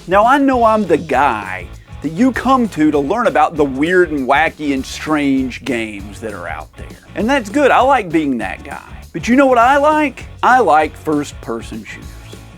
Now I know I'm the guy that you come to learn about the weird and wacky and strange games that are out there. And that's good, I like being that guy. But you know what I like? I like first-person shooters.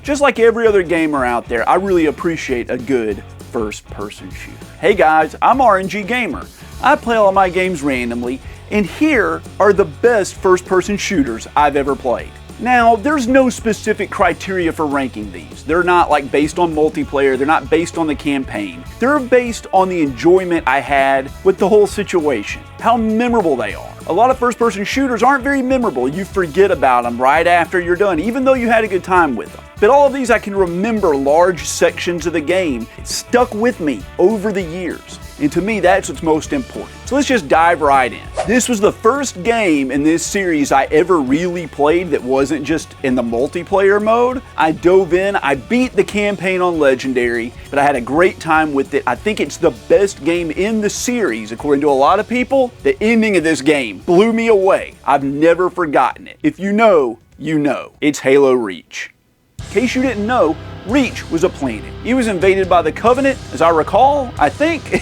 Just like every other gamer out there, I really appreciate a good first-person shooter. Hey guys, I'm RNG Gamer. I play all my games randomly, and here are the best first-person shooters I've ever played. Now, there's no specific criteria for ranking these. They're not like based on multiplayer, they're not based on the campaign. They're based on the enjoyment I had with the whole situation, how memorable they are. A lot of first-person shooters aren't very memorable. You forget about them right after you're done, even though you had a good time with them. But all of these I can remember large sections of the game. It stuck with me over the years. And to me, that's what's most important. So let's just dive right in. This was the first game in this series I ever really played that wasn't just in the multiplayer mode. I dove in, I beat the campaign on Legendary, but I had a great time with it. I think it's the best game in the series, according to a lot of people. The ending of this game blew me away. I've never forgotten it. If you know, you know. It's Halo Reach. In case you didn't know, Reach was a planet. It was invaded by the Covenant, as I recall, I think,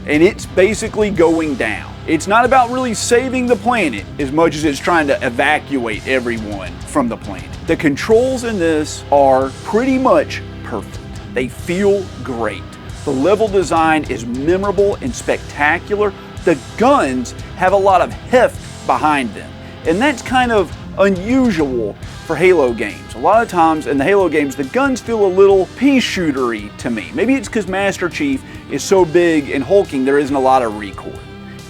and it's basically going down. It's not about really saving the planet as much as it's trying to evacuate everyone from the planet. The controls in this are pretty much perfect. They feel great. The level design is memorable and spectacular. The guns have a lot of heft behind them, and that's kind of unusual for Halo games. A lot of times in the Halo games, the guns feel a little pea-shootery to me. Maybe it's because Master Chief is so big and hulking there isn't a lot of recoil.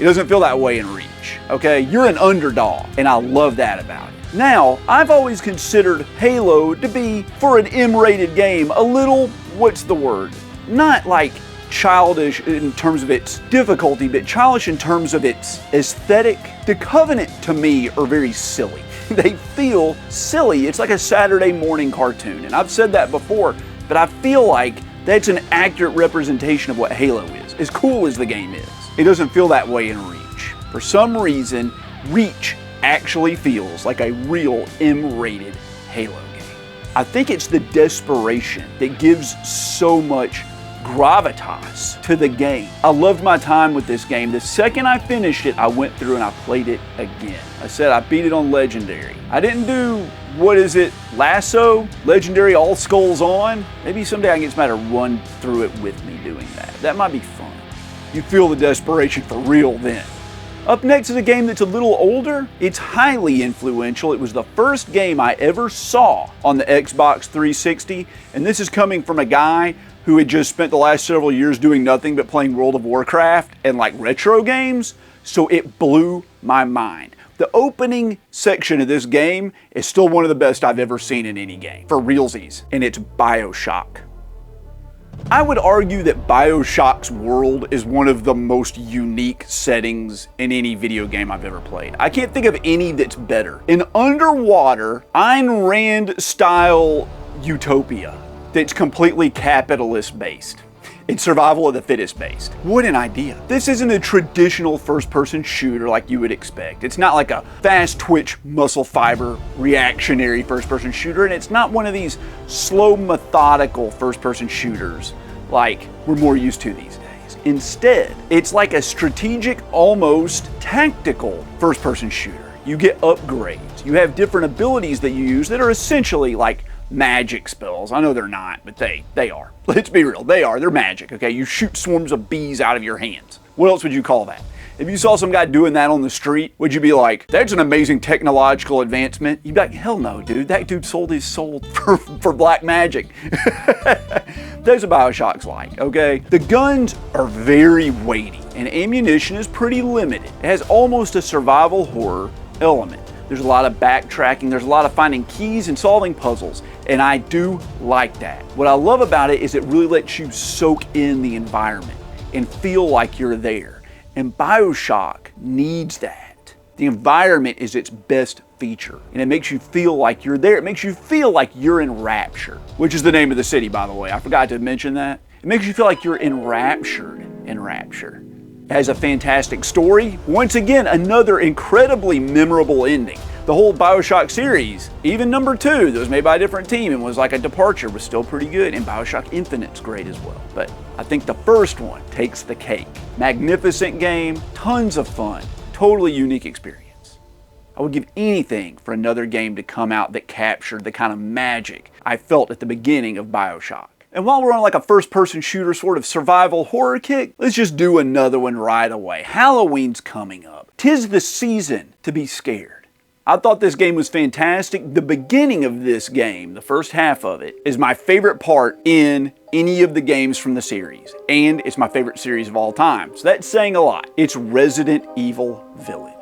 It doesn't feel that way in Reach, okay? You're an underdog, and I love that about it. Now, I've always considered Halo to be, for an M-rated game, a little, what's the word? Not like childish in terms of its difficulty, but childish in terms of its aesthetic. The Covenant, to me, are very silly. They feel silly. It's like a Saturday morning cartoon, and I've said that before, but I feel like that's an accurate representation of what Halo is, as cool as the game is. It doesn't feel that way in Reach. For some reason, Reach actually feels like a real M-rated Halo game. I think it's the desperation that gives so much gravitas to the game. I loved my time with this game. The second I finished it, I went through and I played it again. I said I beat it on Legendary. I didn't do, what is it, Lasso? Legendary all skulls on? Maybe someday I can get somebody to run through it with me doing that. That might be fun. You feel the desperation for real then. Up next is a game that's a little older. It's highly influential. It was the first game I ever saw on the Xbox 360, and this is coming from a guy who had just spent the last several years doing nothing but playing World of Warcraft and like retro games, so it blew my mind. The opening section of this game is still one of the best I've ever seen in any game, for realsies, and it's Bioshock. I would argue that Bioshock's world is one of the most unique settings in any video game I've ever played. I can't think of any that's better. An underwater, Ayn Rand-style utopia that's completely capitalist-based. It's survival of the fittest based. What an idea. This isn't a traditional first-person shooter like you would expect. It's not like a fast twitch, muscle fiber, reactionary first-person shooter, and it's not one of these slow, methodical first-person shooters like we're more used to these days. Instead, it's like a strategic, almost tactical first-person shooter. You get upgrades. You have different abilities that you use that are essentially like magic spells. I know they're not, but they are. Let's be real, they are. They're magic, okay? You shoot swarms of bees out of your hands. What else would you call that? If you saw some guy doing that on the street, would you be like, that's an amazing technological advancement? You'd be like, hell no, dude. That dude sold his soul for black magic. That's what Bioshock's like, okay? The guns are very weighty, and ammunition is pretty limited. It has almost a survival horror element. There's a lot of backtracking, there's a lot of finding keys and solving puzzles, and I do like that. What I love about it is it really lets you soak in the environment and feel like you're there. And Bioshock needs that. The environment is its best feature, and it makes you feel like you're there. It makes you feel like you're in Rapture, which is the name of the city, by the way. I forgot to mention that. It makes you feel like you're enraptured in Rapture. It has a fantastic story. Once again, another incredibly memorable ending. The whole Bioshock series, even number 2 that was made by a different team and was like a departure, was still pretty good, and Bioshock Infinite's great as well. But I think the first one takes the cake. Magnificent game, tons of fun, totally unique experience. I would give anything for another game to come out that captured the kind of magic I felt at the beginning of Bioshock. And while we're on like a first-person shooter sort of survival horror kick, let's just do another one right away. Halloween's coming up. 'Tis the season to be scared. I thought this game was fantastic. The beginning of this game, the first half of it, is my favorite part in any of the games from the series. And it's my favorite series of all time. So that's saying a lot. It's Resident Evil Village.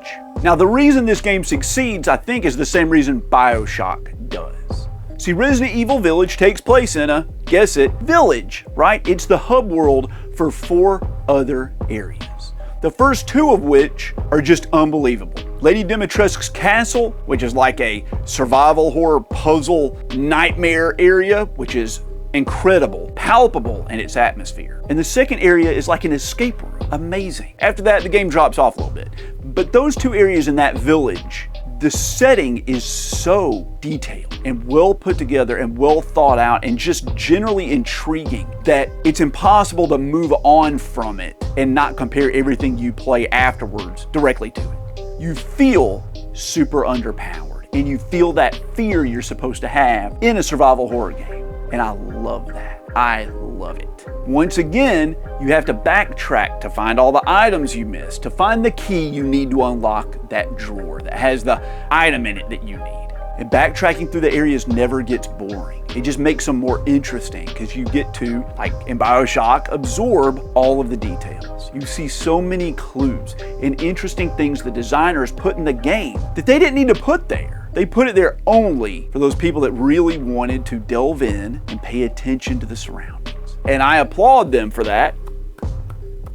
Now the reason this game succeeds, I think, is the same reason Bioshock does. See, Resident Evil Village takes place in a, guess it, village, right? It's the hub world for 4 other areas. The first 2 of which are just unbelievable. Lady Dimitrescu's castle, which is like a survival horror puzzle nightmare area, which is incredible, palpable in its atmosphere. And the second area is like an escape room. Amazing. After that, the game drops off a little bit. But those 2 areas in that village, the setting is so detailed and well put together and well thought out and just generally intriguing that it's impossible to move on from it and not compare everything you play afterwards directly to it. You feel super underpowered and you feel that fear you're supposed to have in a survival horror game. And I love that. I love it. Once again, you have to backtrack to find all the items you missed, to find the key you need to unlock that drawer that has the item in it that you need. And backtracking through the areas never gets boring. It just makes them more interesting because you get to, like in Bioshock, absorb all of the details. You see so many clues and interesting things the designers put in the game that they didn't need to put there. They put it there only for those people that really wanted to delve in and pay attention to the surroundings. And I applaud them for that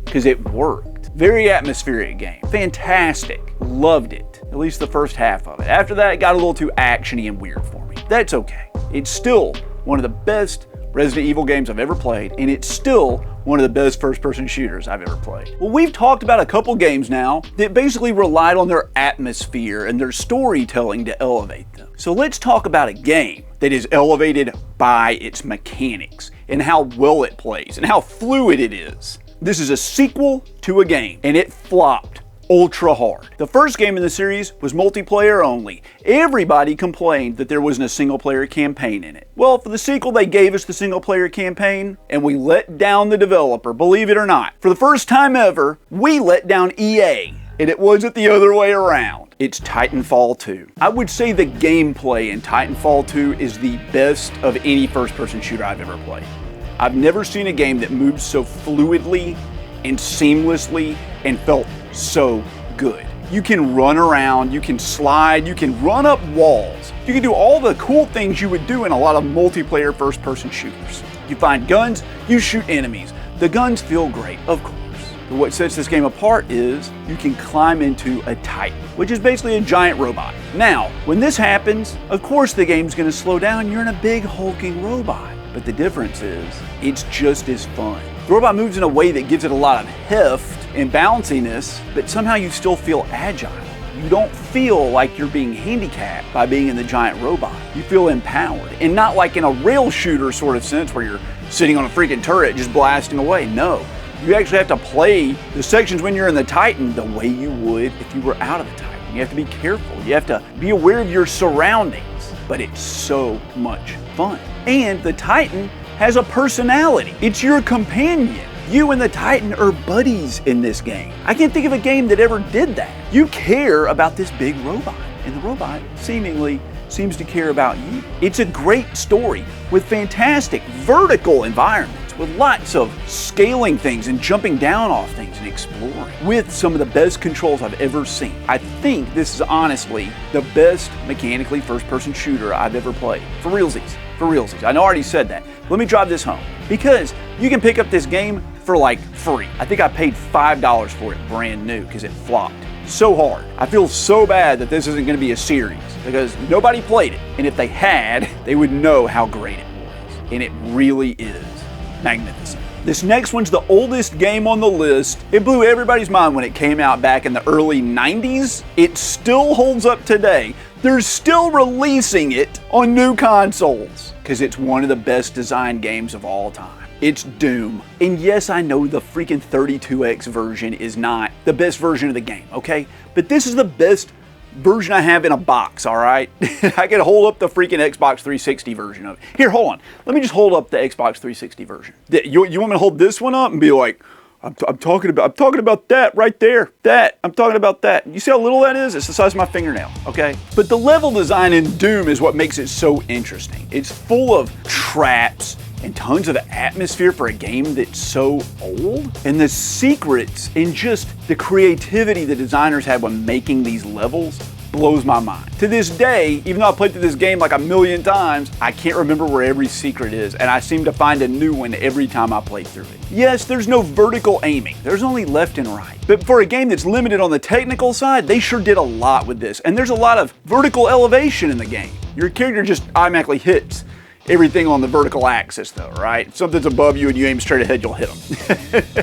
because it worked. Very atmospheric game. Fantastic. Loved it. At least the first half of it. After that, it got a little too actiony and weird for me. That's okay. It's still one of the best Resident Evil games I've ever played, and it's still one of the best first-person shooters I've ever played. Well, we've talked about a couple games now that basically relied on their atmosphere and their storytelling to elevate them. So let's talk about a game that is elevated by its mechanics and how well it plays and how fluid it is. This is a sequel to a game, and it flopped ultra hard. The first game in the series was multiplayer only. Everybody complained that there wasn't a single player campaign in it. Well, for the sequel, they gave us the single player campaign and we let down the developer, believe it or not. For the first time ever, we let down EA, and it wasn't the other way around. It's Titanfall 2. I would say the gameplay in Titanfall 2 is the best of any first-person shooter I've ever played. I've never seen a game that moves so fluidly and seamlessly and felt so good. You can run around, you can slide, you can run up walls. You can do all the cool things you would do in a lot of multiplayer first-person shooters. You find guns, you shoot enemies. The guns feel great, of course. But what sets this game apart is you can climb into a Titan, which is basically a giant robot. Now, when this happens, of course the game's gonna slow down. You're in a big hulking robot. But the difference is, it's just as fun. The robot moves in a way that gives it a lot of heft and bounciness, but somehow you still feel agile. You don't feel like you're being handicapped by being in the giant robot. You feel empowered, and not like in a rail shooter sort of sense where you're sitting on a freaking turret just blasting away. No, you actually have to play the sections when you're in the Titan the way you would if you were out of the Titan. You have to be careful. You have to be aware of your surroundings, but it's so much fun. And the Titan has a personality. It's your companion. You and the Titan are buddies in this game. I can't think of a game that ever did that. You care about this big robot, and the robot seemingly seems to care about you. It's a great story with fantastic vertical environments, with lots of scaling things and jumping down off things and exploring, with some of the best controls I've ever seen. I think this is honestly the best mechanically first-person shooter I've ever played. For realsies. For realsies. I know I already said that. Let me drive this home. Because you can pick up this game for like free. I think I paid $5 for it brand new because it flopped so hard. I feel so bad that this isn't going to be a series because nobody played it. And if they had, they would know how great it was. And it really is magnificent. This next one's the oldest game on the list. It blew everybody's mind when it came out back in the early 90s. It still holds up today. they're still releasing it on new consoles because it's one of the best designed games of all time. It's Doom. And yes, I know the freaking 32X version is not the best version of the game, okay? But this is the best version I have in a box, all right? I can hold up the freaking Xbox 360 version of it. Here, hold on. Let me just hold up the Xbox 360 version. You want me to hold this one up and be like, I'm talking about that right there. I'm talking about that. You see how little that is? It's the size of my fingernail, okay? But the level design in Doom is what makes it so interesting. It's full of traps and tons of atmosphere for a game that's so old. And the secrets and just the creativity the designers had when making these levels blows my mind. To this day, even though I played through this game like a million times, I can't remember where every secret is, and I seem to find a new one every time I play through it. Yes, there's no vertical aiming. There's only left and right. But for a game that's limited on the technical side, they sure did a lot with this. And there's a lot of vertical elevation in the game. Your character just automatically hits everything on the vertical axis though, right? If something's above you and you aim straight ahead, you'll hit them.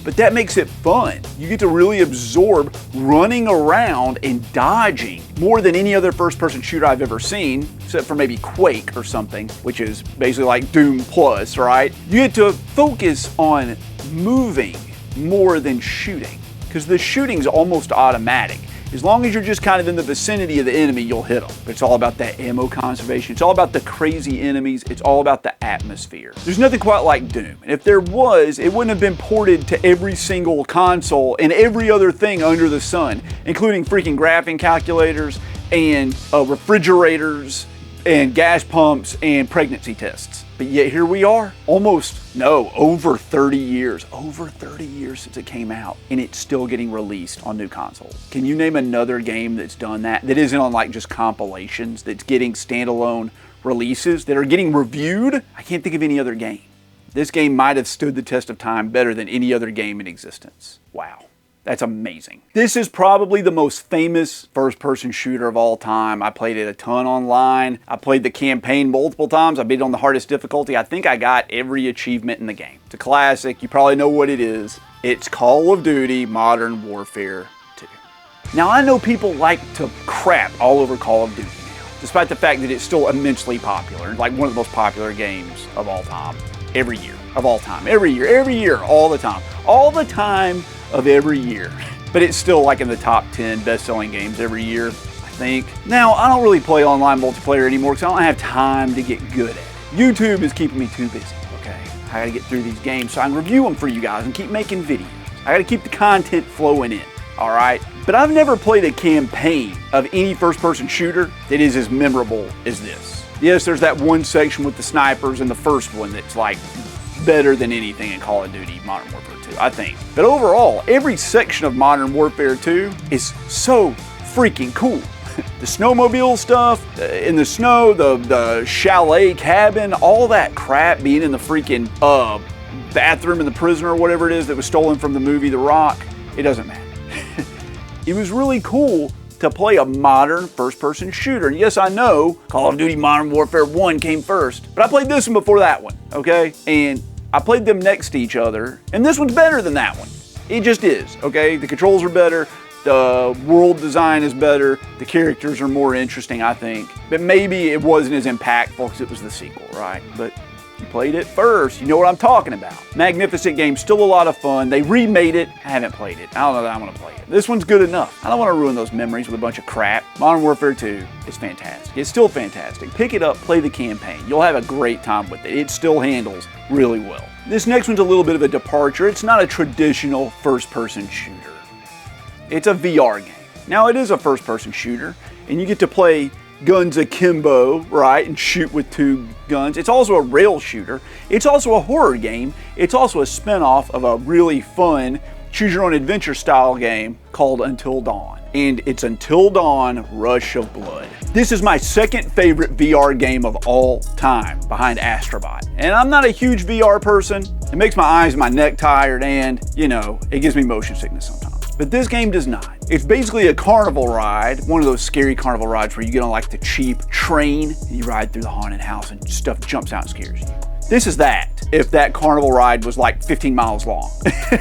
But that makes it fun. You get to really absorb running around and dodging more than any other first-person shooter I've ever seen, except for maybe Quake or something, which is basically like Doom Plus, right? You get to focus on moving more than shooting, because the shooting's almost automatic. As long as you're just kind of in the vicinity of the enemy, you'll hit them. But it's all about that ammo conservation. It's all about the crazy enemies. It's all about the atmosphere. There's nothing quite like Doom. And if there was, it wouldn't have been ported to every single console and every other thing under the sun, including freaking graphing calculators and refrigerators and gas pumps and pregnancy tests. But yet here we are, over 30 years since it came out, and it's still getting released on new consoles. Can you name another game that's done that isn't on like just compilations, that's getting standalone releases, that are getting reviewed? I can't think of any other game. This game might have stood the test of time better than any other game in existence. Wow. That's amazing. This is probably the most famous first-person shooter of all time. I played it a ton online. I played the campaign multiple times. I beat it on the hardest difficulty. I think I got every achievement in the game. It's a classic. You probably know what it is. It's Call of Duty Modern Warfare 2. Now, I know people like to crap all over Call of Duty now, despite the fact that it's still immensely popular, like one of the most popular games of all time, every year, of all time, every year, all the time of every year. But it's still like in the top 10 best-selling games every year, I think. Now, I don't really play online multiplayer anymore because I don't have time to get good at it. YouTube is keeping me too busy, okay? I gotta get through these games so I can review them for you guys and keep making videos. I gotta keep the content flowing in, all right? But I've never played a campaign of any first-person shooter that is as memorable as this. Yes, there's that one section with the snipers in the first one that's like better than anything in Call of Duty Modern Warfare 2, I think. But overall, every section of Modern Warfare 2 is so freaking cool. The snowmobile stuff, in the snow, the chalet cabin, all that crap being in the freaking bathroom in the prison or whatever it is that was stolen from the movie The Rock, it doesn't matter. It was really cool to play a modern first-person shooter. And yes, I know Call of Duty Modern Warfare 1 came first, but I played this one before that one, okay? And I played them next to each other, and this one's better than that one. It just is, okay? The controls are better, the world design is better, the characters are more interesting, I think. But maybe it wasn't as impactful because it was the sequel, right? But you played it first, you know what I'm talking about. Magnificent game, still a lot of fun. They remade it, I haven't played it. I don't know that I'm gonna play it. This one's good enough. I don't wanna ruin those memories with a bunch of crap. Modern Warfare 2 is fantastic. It's still fantastic. Pick it up, play the campaign. You'll have a great time with it. It still handles really well. This next one's a little bit of a departure. It's not a traditional first-person shooter. It's a VR game. Now it is a first-person shooter, and you get to play guns akimbo, right, and shoot with two guns. It's also a rail shooter. It's also a horror game. It's also a spin-off of a really fun choose-your-own-adventure style game called Until Dawn. And it's Until Dawn Rush of Blood. This is my second favorite VR game of all time, behind Astrobot. And I'm not a huge VR person. It makes my eyes and my neck tired, and, you know, it gives me motion sickness sometimes. But this game does not. It's basically a carnival ride, one of those scary carnival rides where you get on like the cheap train and you ride through the haunted house and stuff jumps out and scares you. This is that, if that carnival ride was like 15 miles long.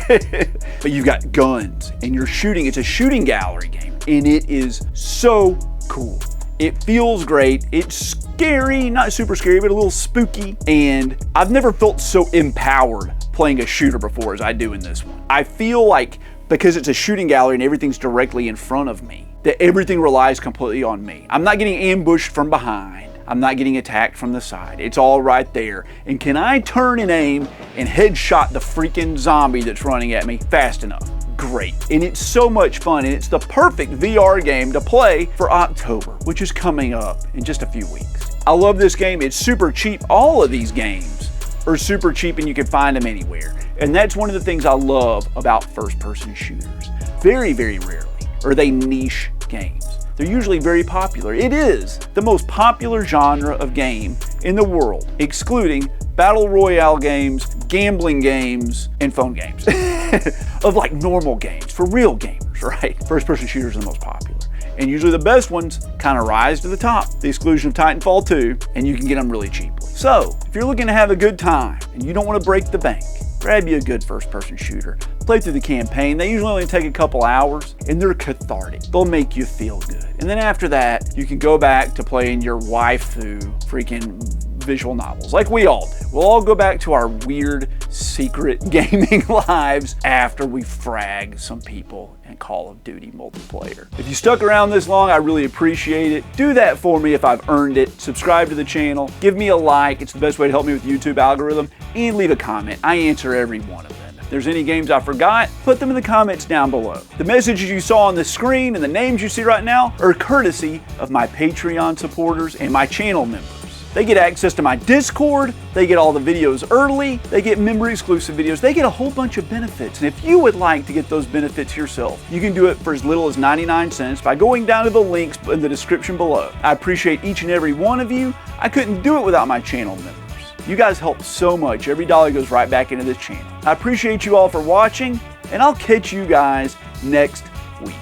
But you've got guns and you're shooting. It's a shooting gallery game and it is so cool. It feels great. It's scary, not super scary, but a little spooky. And I've never felt so empowered playing a shooter before as I do in this one. I feel like because it's a shooting gallery and everything's directly in front of me, that everything relies completely on me. I'm not getting ambushed from behind. I'm not getting attacked from the side. It's all right there. And can I turn and aim and headshot the freaking zombie that's running at me fast enough? Great. And it's so much fun, and it's the perfect VR game to play for October, which is coming up in just a few weeks. I love this game. It's super cheap. All of these games are super cheap and you can find them anywhere. And that's one of the things I love about first-person shooters. Very, very rarely are they niche games. They're usually very popular. It is the most popular genre of game in the world, excluding battle royale games, gambling games, and phone games. Of like normal games, for real gamers, right? First-person shooters are the most popular. And usually the best ones kind of rise to the top, the exclusion of Titanfall 2, and you can get them really cheaply. So, if you're looking to have a good time and you don't want to break the bank, grab you a good first-person shooter. Play through the campaign. They usually only take a couple hours, and they're cathartic. They'll make you feel good. And then after that, you can go back to playing your waifu freaking visual novels, like we all do. We'll all go back to our weird, secret gaming lives after we frag some people in Call of Duty multiplayer. If you stuck around this long, I really appreciate it. Do that for me if I've earned it. Subscribe to the channel. Give me a like. It's the best way to help me with the YouTube algorithm. And leave a comment. I answer every one of them. If there's any games I forgot, put them in the comments down below. The messages you saw on the screen and the names you see right now are courtesy of my Patreon supporters and my channel members. They get access to my Discord, they get all the videos early, they get member exclusive videos, they get a whole bunch of benefits. And if you would like to get those benefits yourself, you can do it for as little as 99 cents by going down to the links in the description below. I appreciate each and every one of you. I couldn't do it without my channel members. You guys help so much. Every dollar goes right back into this channel. I appreciate you all for watching, and I'll catch you guys next week.